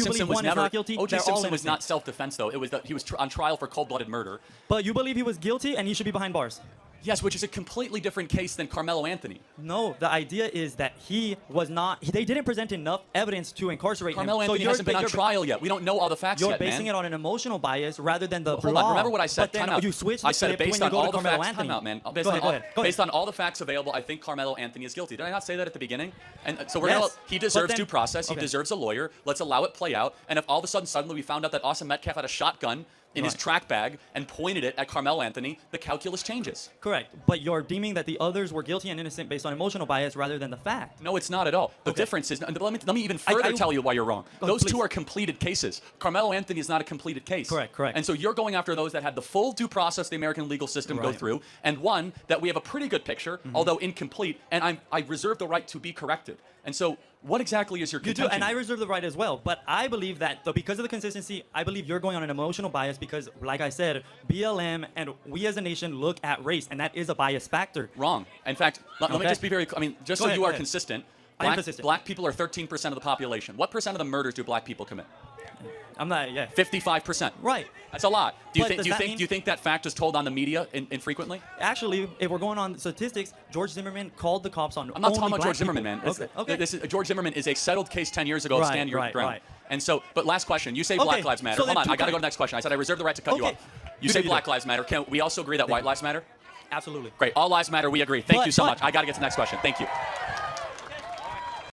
Simpson was never guilty, O.J. they're all Simpson was innocent. not self-defense though. It was that he was on trial for cold-blooded murder. But you believe he was guilty and he should be behind bars? Yes, which is a completely different case than Carmelo Anthony. No, the idea is that he was not. They didn't present enough evidence to incarcerate Carmelo him. Anthony hasn't been on trial yet. We don't know all the facts You're yet, basing man. it on an emotional bias rather than the Hold law. on, remember what I said? But then Time out. you switch I said it based on all the facts. Anthony. Time out, man. Go ahead. Based on all the facts available, I think Carmelo Anthony is guilty. Did I not say that at the beginning? And so we're Yes, gonna. He deserves then- due process. He okay. deserves a lawyer. Let's allow it play out. And if all of a suddenly we found out that Austin Metcalf had a shotgun in his track bag and pointed it at Carmelo Anthony, the calculus changes. Correct. But you're deeming that the others were guilty and innocent based on emotional bias rather than the fact. No, it's not at all. The difference is, let me even further tell you why you're wrong. Those two are completed cases. Carmelo Anthony is not a completed case. Correct. And so you're going after those that had the full due process the American legal system go through, and one that we have a pretty good picture, although incomplete, and I reserve the right to be corrected. And so what exactly is your contention? You do, and I reserve the right as well. But I believe that because of the consistency, I believe you're going on an emotional bias because, like I said, BLM and we as a nation look at race, and that is a bias factor. Wrong. In fact, let me just be very, just so you are consistent, black people are 13% of the population. What percent of the murders do black people commit? I'm not, 55%. Right. That's a lot. Do But you think that fact is told on the media infrequently? Actually, if we're going on statistics, George Zimmerman called the cops on I'm not talking only about black George Zimmerman, people. man. Okay. George Zimmerman is a settled case 10 years ago. Stand your ground. Right. And so, but last question. You say Black Lives Matter. So Hold on. I got to go to two the next question. I said I reserve the right to cut you off. You say Black Lives Matter. Can we also agree that white lives matter? Absolutely. Great. All lives matter. We agree. Thank you so much. I got to get to the next question. Thank you.